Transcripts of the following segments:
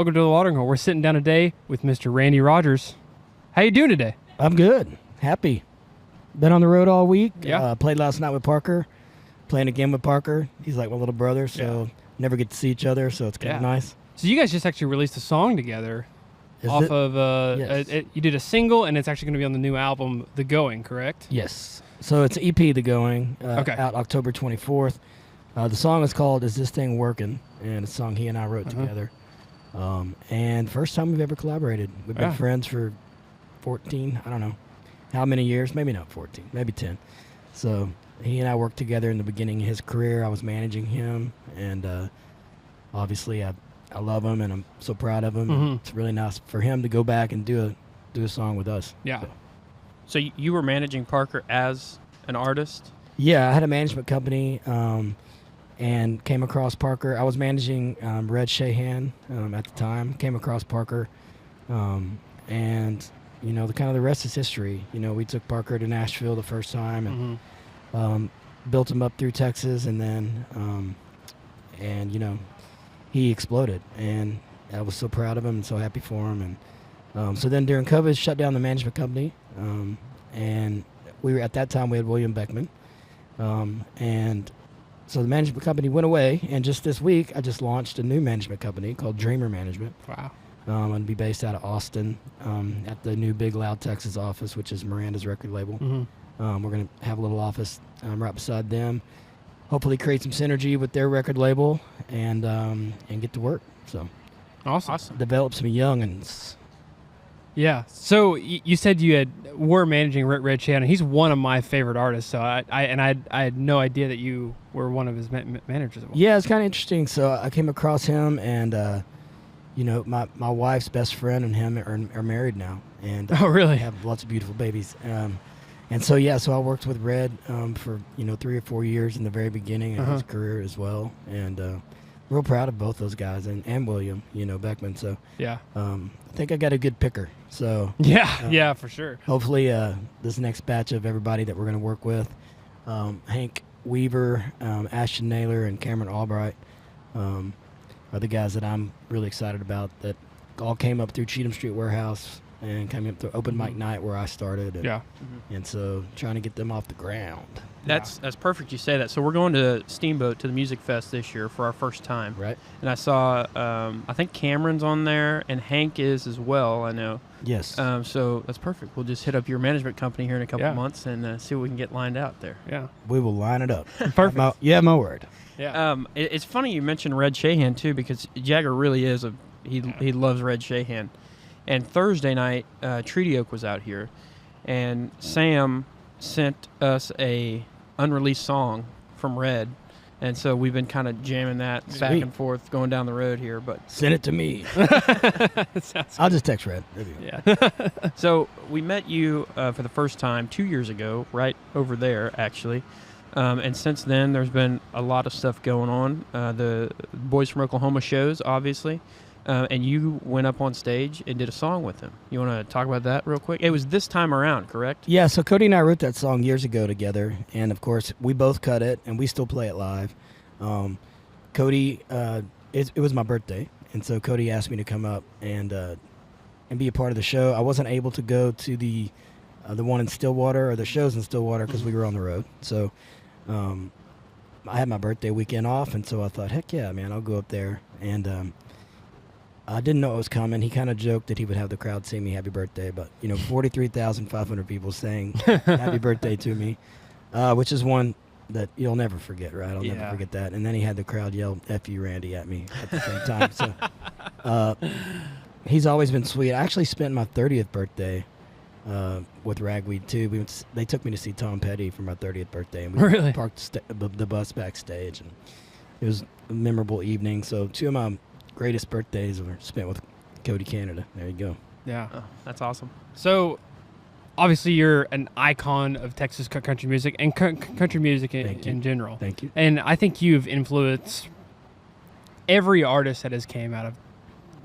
Welcome to the Watering Hole. We're sitting down today with Mr. Randy Rogers. How you doing today? I'm good. Happy. Been on the road all week. Yeah. Played last night with Parker. Playing again with Parker. He's like my little brother, so never get to see each other, so it's kind of nice. So you guys just actually released a song together Yes. You did a single, and it's actually going to be on the new album, The Going, correct? Yes. So it's an EP, The Going, Okay. out October 24th. The song is called Is This Thing Working? And it's a song he and I wrote together. And first time we've ever collaborated. We've been friends for 14, I don't know how many years, maybe not 14, maybe 10. So he and I worked together in the beginning of his career. I was managing him, and obviously I love him, and I'm so proud of him. Mhm. It's really nice for him to go back and do a song with us. Yeah. So you were managing Parker as an artist? Yeah, I had a management company and came across Parker. I was managing Red Shahan at the time. Came across Parker, and the rest is history. We took Parker to Nashville the first time and built him up through Texas, and then he exploded, and I was so proud of him and so happy for him. And so then during COVID, shut down the management company, and we had William Beckman. And so the management company went away, and just this week I just launched a new management company called Dreamer Management. Wow. I'm going to be based out of Austin at the new Big Loud Texas office, which is Miranda's record label. We're going to have a little office right beside them. Hopefully create some synergy with their record label and get to work. So Awesome. develop some young'uns. Yeah. So you said you were managing Red Shannon. He's one of my favorite artists. So I had no idea that you were one of his managers. Yeah, it's kind of interesting. So I came across him, and my wife's best friend and him are married now, and Oh, really? have lots of beautiful babies. And so I worked with Red for 3 or 4 years in the very beginning of his career as well, and real proud of both those guys and William Beckman. So Yeah. I think I got a good picker. So Yeah, for sure. hopefully this next batch of everybody that we're going to work with, Hank Weaver, Ashton Naylor, and Cameron Albright, are the guys that I'm really excited about, that all came up through Cheatham Street Warehouse and came up through Open Mic Night where I started. And, and so trying to get them off the ground. That's perfect you say that. So we're going to Steamboat to the Music Fest this year for our first time. Right. And I saw, I think Cameron's on there, and Hank is as well, I know. Yes. So that's perfect. We'll just hit up your management company here in a couple months and see what we can get lined out there. Yeah. We will line it up. Perfect. You have my word. Yeah. It's funny you mentioned Red Shahan too, because Jagger really is he loves Red Shahan. And Thursday night, Treaty Oak was out here, and Sam sent us a unreleased song from Red, and so we've been kind of jamming that back and forth going down the road here. But send it to me. I'll just text Red. Yeah. So we met you for the first time 2 years ago, right over there actually. And since then, there's been a lot of stuff going on. The Boys from Oklahoma shows, obviously. And you went up on stage and did a song with him. You want to talk about that real quick? It was this time around, correct? Yeah, so Cody and I wrote that song years ago together. And, of course, we both cut it, and we still play it live. Cody, it was my birthday. And so Cody asked me to come up and be a part of the show. I wasn't able to go to the one in Stillwater or the shows in Stillwater because we were on the road. So I had my birthday weekend off, and so I thought, heck yeah, man, I'll go up there. And I didn't know it was coming. He kind of joked that he would have the crowd sing me happy birthday, but 43,500 people saying happy birthday to me, which is one that you'll never forget, right? I'll never forget that. And then he had the crowd yell "F you, Randy" at me at the same time. So he's always been sweet. I actually spent my 30th birthday with Ragweed too. They took me to see Tom Petty for my 30th birthday, and we parked the bus backstage, and it was a memorable evening. So 2 of my greatest birthdays were spent with Cody Canada. There you go. Yeah. Oh, that's awesome. So obviously you're an icon of Texas country music and country music in general. Thank you. And I think you've influenced every artist that has came out of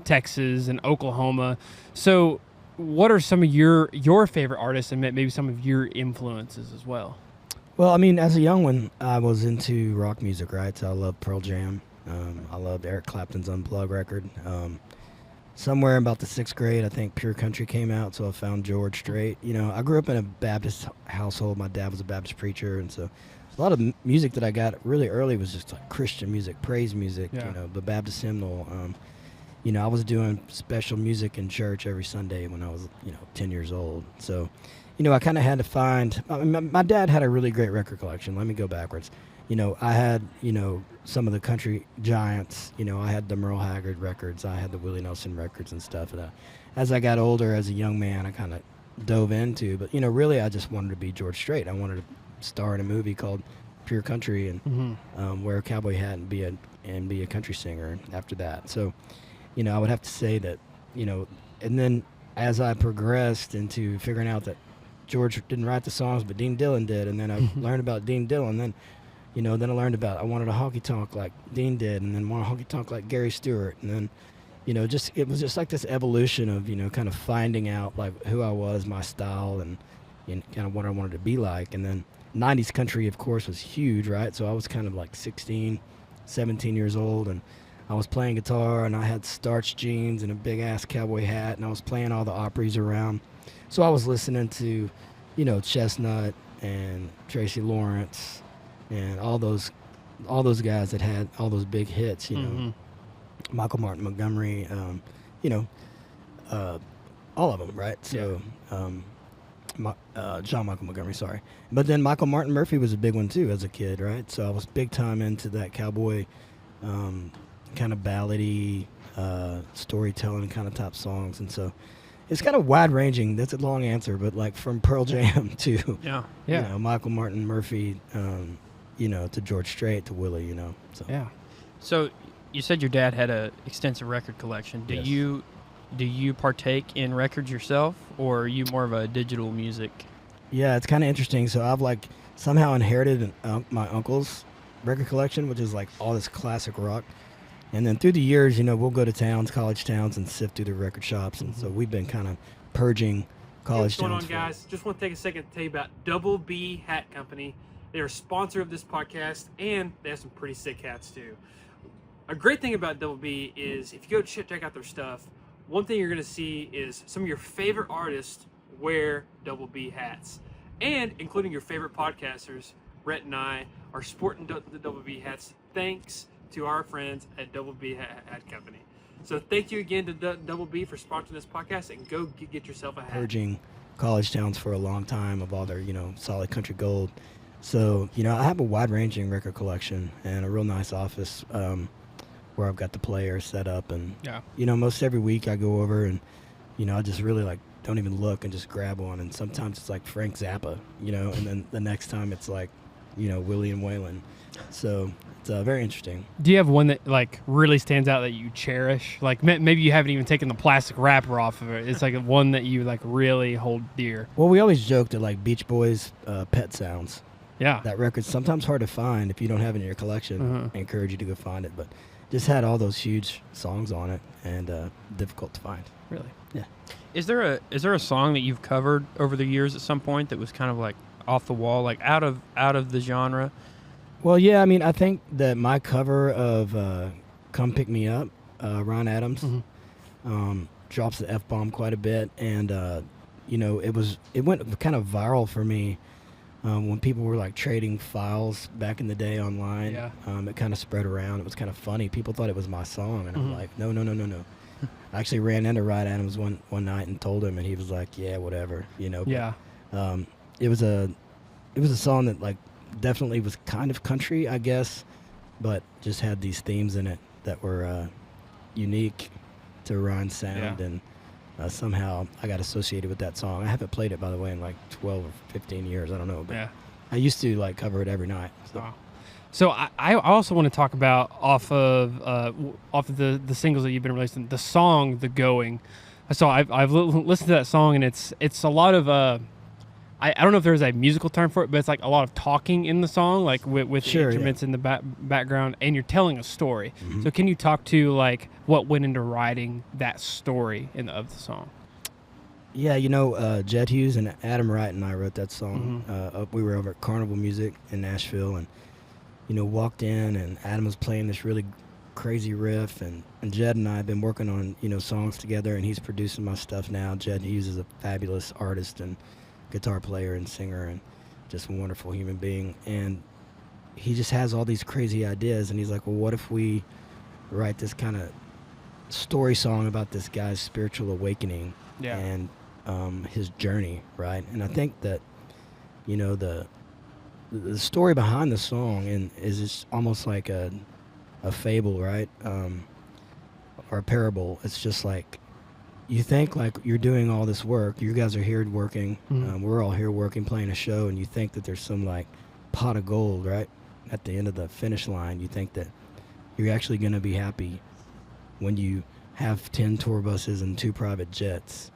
Texas and Oklahoma. So what are some of your favorite artists and maybe some of your influences as well? Well, I mean, as a young one, I was into rock music, right? So I love Pearl Jam. I loved Eric Clapton's Unplugged record. somewhere about the 6th grade, I think Pure Country came out, so I found George Strait. You know, I grew up in a Baptist household. My dad was a Baptist preacher, and so a lot of music that I got really early was just like Christian music, praise music, Yeah. you know, the Baptist hymnal. You know, I was doing special music in church every Sunday when I was, 10 years old. So, you know, I kind of had to find. My dad had a really great record collection. Let me go backwards. You know, I had, some of the country giants. You know, I had the Merle Haggard records. I had the Willie Nelson records and stuff. And as I got older, as a young man, I kind of dove into. But, really, I just wanted to be George Strait. I wanted to star in a movie called Pure Country and wear a cowboy hat and be a country singer after that. So, I would have to say that, and then as I progressed into figuring out that George didn't write the songs, but Dean Dillon did, and then I learned about Dean Dillon, then I learned about I wanted a honky tonk like Dean did, and then wanted a honky tonk like Gary Stewart, and then, it was just like this evolution of, kind of finding out like who I was, my style, and kind of what I wanted to be like. And then 90s country, of course, was huge, right? So I was kind of like 16, 17 years old, and I was playing guitar, and I had starched jeans and a big-ass cowboy hat, and I was playing all the Opries around. So I was listening to, Chestnut and Tracy Lawrence and all those guys that had all those big hits, Michael Martin Montgomery, all of them, right? So John Michael Montgomery, sorry. But then Michael Martin Murphey was a big one, too, as a kid, right? So I was big time into that cowboy kind of ballady, storytelling kind of type songs. And so it's kind of wide-ranging. That's a long answer, but like from Pearl Jam to Michael Martin Murphy, to George Strait to Willie, So. Yeah. So you said your dad had a extensive record collection. Yes. Do you partake in records yourself, or are you more of a digital music? Yeah, it's kind of interesting. So I've like somehow inherited my uncle's record collection, which is like all this classic rock. And then through the years, we'll go to college towns, and sift through the record shops. And so we've been kind of purging college What's going towns. on, guys? Just want to take a second to tell you about Double B Hat Company. They're a sponsor of this podcast, and they have some pretty sick hats, too. A great thing about Double B is if you go check out their stuff, one thing you're going to see is some of your favorite artists wear Double B hats. And including your favorite podcasters, Rhett and I, are sporting the Double B hats thanks to our friends at Double B Hat Company. So thank you again to Double B for sponsoring this podcast, and go get yourself a hat. Purging college towns for a long time of all their, solid country gold. So, I have a wide-ranging record collection and a real nice office where I've got the players set up. And, most every week I go over and, I just really like don't even look and just grab one. And sometimes it's like Frank Zappa, and then the next time it's like, Willie and Waylon. So it's very interesting. Do you have one that like really stands out that you cherish? Like maybe you haven't even taken the plastic wrapper off of it. It's like one that you like really hold dear. Well, we always joke that like Beach Boys' Pet Sounds. Yeah. That record's sometimes hard to find if you don't have it in your collection. I encourage you to go find it. But just had all those huge songs on it and difficult to find. Really? Yeah. Is there a song that you've covered over the years at some point that was kind of like off the wall, like out of the genre? Well, yeah, I mean, I think that my cover of Come Pick Me Up, Ron Adams, drops the F-bomb quite a bit. And, it went kind of viral for me when people were like trading files back in the day online. Yeah. It kind of spread around. It was kind of funny. People thought it was my song. And I'm like, no. I actually ran into Ron Adams one night and told him, and he was like, yeah, whatever, But, Yeah. it was a song that like definitely was kind of country, I guess, but just had these themes in it that were unique to Ron's sound, and somehow I got associated with that song. I haven't played it, by the way, in like 12 or 15 years. I don't know, but I used to like cover it every night. So. Wow. So I also want to talk about off of the singles that you've been releasing, the song "The Going." So I've listened to that song, and it's a lot of I don't know if there's a musical term for it, but it's like a lot of talking in the song, like with the instruments in the background, and you're telling a story. So can you talk to like what went into writing that story of the song? Yeah, Jed Hughes and Adam Wright and I wrote that song. We were over at Carnival Music in Nashville, and walked in, and Adam was playing this really crazy riff, and Jed and I have been working on, songs together, and he's producing my stuff now. Jed Hughes is a fabulous artist and guitar player and singer and just a wonderful human being. And he just has all these crazy ideas, and he's like, well, what if we write this kind of story song about this guy's spiritual awakening and his journey, right? And I think that, the story behind the song is just almost like a fable, right? Or a parable. It's just like, you think like you're doing all this work. You guys are here working. We're all here working, playing a show, and you think that there's some like pot of gold, right? At the end of the finish line, you think that you're actually going to be happy when you have 10 tour buses and 2 private jets.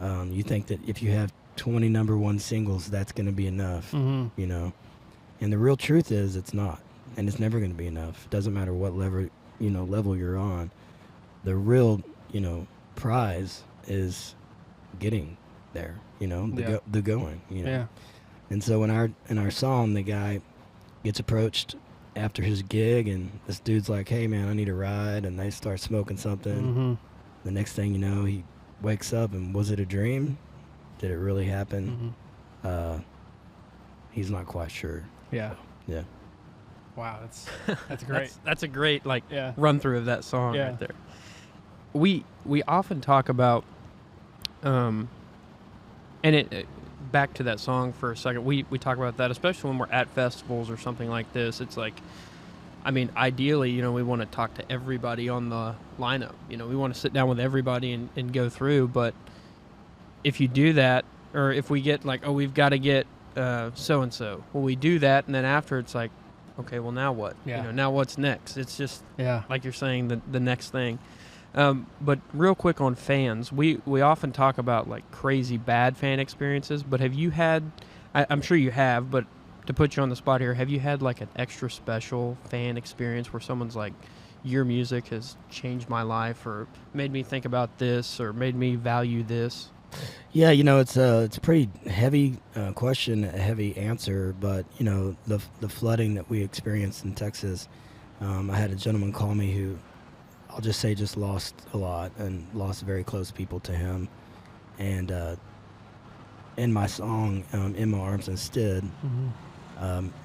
You think that if you have 20 number 1 singles, that's going to be enough, And the real truth is it's not, and it's never going to be enough. It doesn't matter what level you're on. The real, prize is getting there, the going, Yeah. And so in our song, the guy gets approached after his gig, and this dude's like, hey man, I need a ride, and they start smoking something. The next thing you know, he wakes up, and was it a dream? Did it really happen? He's not quite sure. Yeah. Yeah. Wow, that's great. That's a great run through of that song right there. We often talk about and it back to that song for a second. We talk about that, especially when we're at festivals or something like this. It's like, I mean, ideally, we want to talk to everybody on the lineup. We want to sit down with everybody and go through. But if you do that, or if we get like, oh, we've got to get so and so, well, we do that, and then after it's like, okay, well, now what? Now what's next? It's just like you're saying, the next thing. But real quick on fans, we often talk about like crazy bad fan experiences, but have you had, I'm sure you have, but to put you on the spot here, have you had like an extra special fan experience where someone's like, your music has changed my life, or made me think about this, or made me value this? Yeah, it's a pretty heavy question, a heavy answer, but the flooding that we experienced in Texas, I had a gentleman call me who, I'll just say, just lost a lot and lost very close people to him, and in my song, "In My Arms Instead,"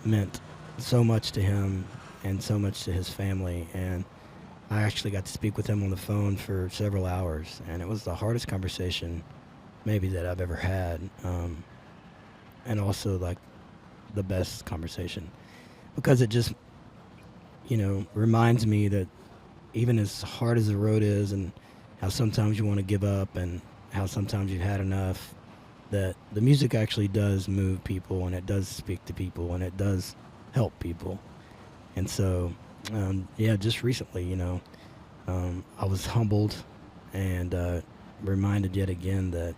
meant so much to him and so much to his family, and I actually got to speak with him on the phone for several hours, and it was the hardest conversation maybe that I've ever had, and also like the best conversation, because it just reminds me that even as hard as the road is, and how sometimes you want to give up, and how sometimes you've had enough, that the music actually does move people, and it does speak to people, and it does help people. And so just recently, I was humbled and reminded yet again that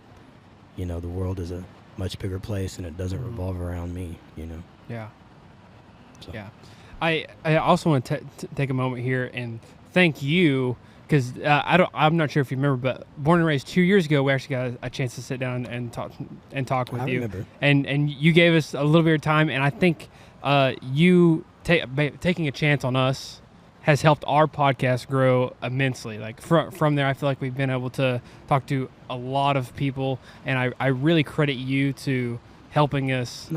the world is a much bigger place, and it doesn't revolve around me, Yeah. So. Yeah. I also want to take a moment here and thank you, because I'm not sure if you remember, but Born and Raised 2 years ago, we actually got a chance to sit down and talk with I you. remember. And you gave us a little bit of time, and I think you taking a chance on us has helped our podcast grow immensely. Like from there, I feel like we've been able to talk to a lot of people, and I really credit you to helping us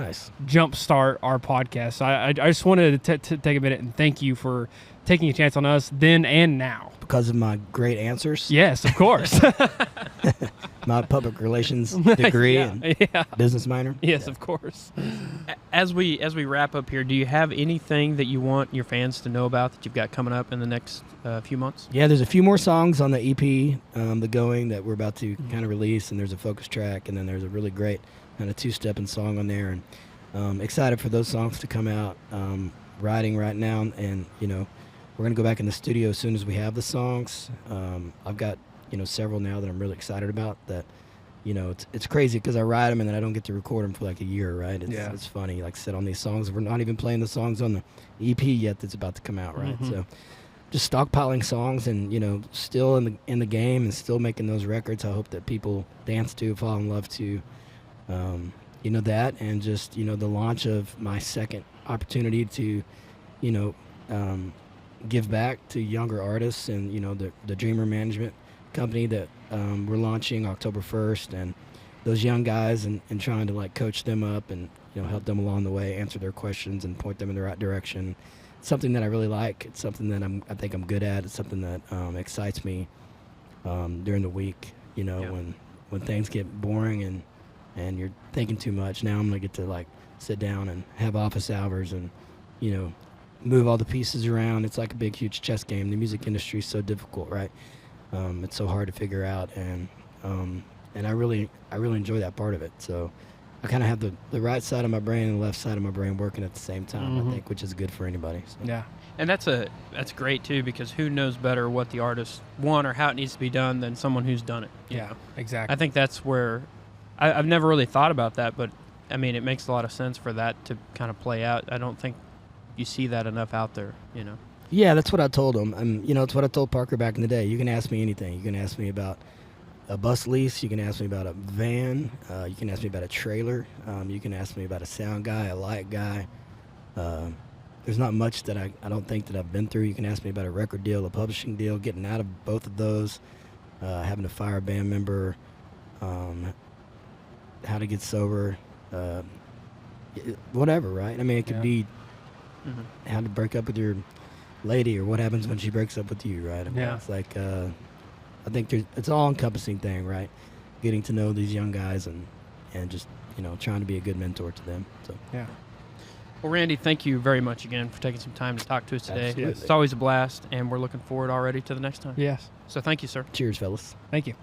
jumpstart our podcast. So I just wanted to take a minute and thank you for taking a chance on us then and now. Because of my great answers? Yes, of course. My public relations degree and business minor? Yes, of course. As we wrap up here, do you have anything that you want your fans to know about that you've got coming up in the next few months? Yeah, there's a few more songs on the EP, The Going, that we're about to kind of release, and there's a focus track, and then there's a really great kind of two-stepping song on there, and excited for those songs to come out. Writing right now, and we're going to go back in the studio as soon as we have the songs. I've got, several now that I'm really excited about that, it's crazy because I write them and then I don't get to record them for like a year, right? It's funny, like sit on these songs. We're not even playing the songs on the EP yet that's about to come out, right? So just stockpiling songs and, still in the game and still making those records. I hope that people dance to, fall in love to, that, and just, the launch of my second opportunity to, give back to younger artists, and the Dreamer Management Company that we're launching October 1st, and those young guys, and trying to like coach them up and help them along the way, answer their questions, and point them in the right direction. It's something that I really like. It's something that I think I'm good at. It's something that excites me during the week. When things get boring and you're thinking too much. Now I'm gonna get to like sit down and have office hours and move all the pieces around. It's like a big, huge chess game. The music industry is so difficult, right? It's so hard to figure out, and I really enjoy that part of it. So I kind of have the right side of my brain and the left side of my brain working at the same time, I think, which is good for anybody. So. Yeah. And that's great too, because who knows better what the artist want or how it needs to be done than someone who's done it. Yeah, exactly. I think that's where I've never really thought about that, but I mean, it makes a lot of sense for that to kind of play out. I don't think you see that enough out there, Yeah, that's what I told him. It's what I told Parker back in the day. You can ask me anything. You can ask me about a bus lease. You can ask me about a van. You can ask me about a trailer. You can ask me about a sound guy, a light guy. There's not much that I don't think that I've been through. You can ask me about a record deal, a publishing deal, getting out of both of those, having to fire a band member, how to get sober, whatever, right? I mean, it could be how to break up with your lady, or what happens when she breaks up with you, right? I mean, it's like, I think it's all encompassing thing, right? Getting to know these young guys and just, trying to be a good mentor to them. So Yeah. Well, Randy, thank you very much again for taking some time to talk to us today. Absolutely. It's always a blast, and we're looking forward already to the next time. Yes. So thank you, sir. cheers, fellas. Thank you.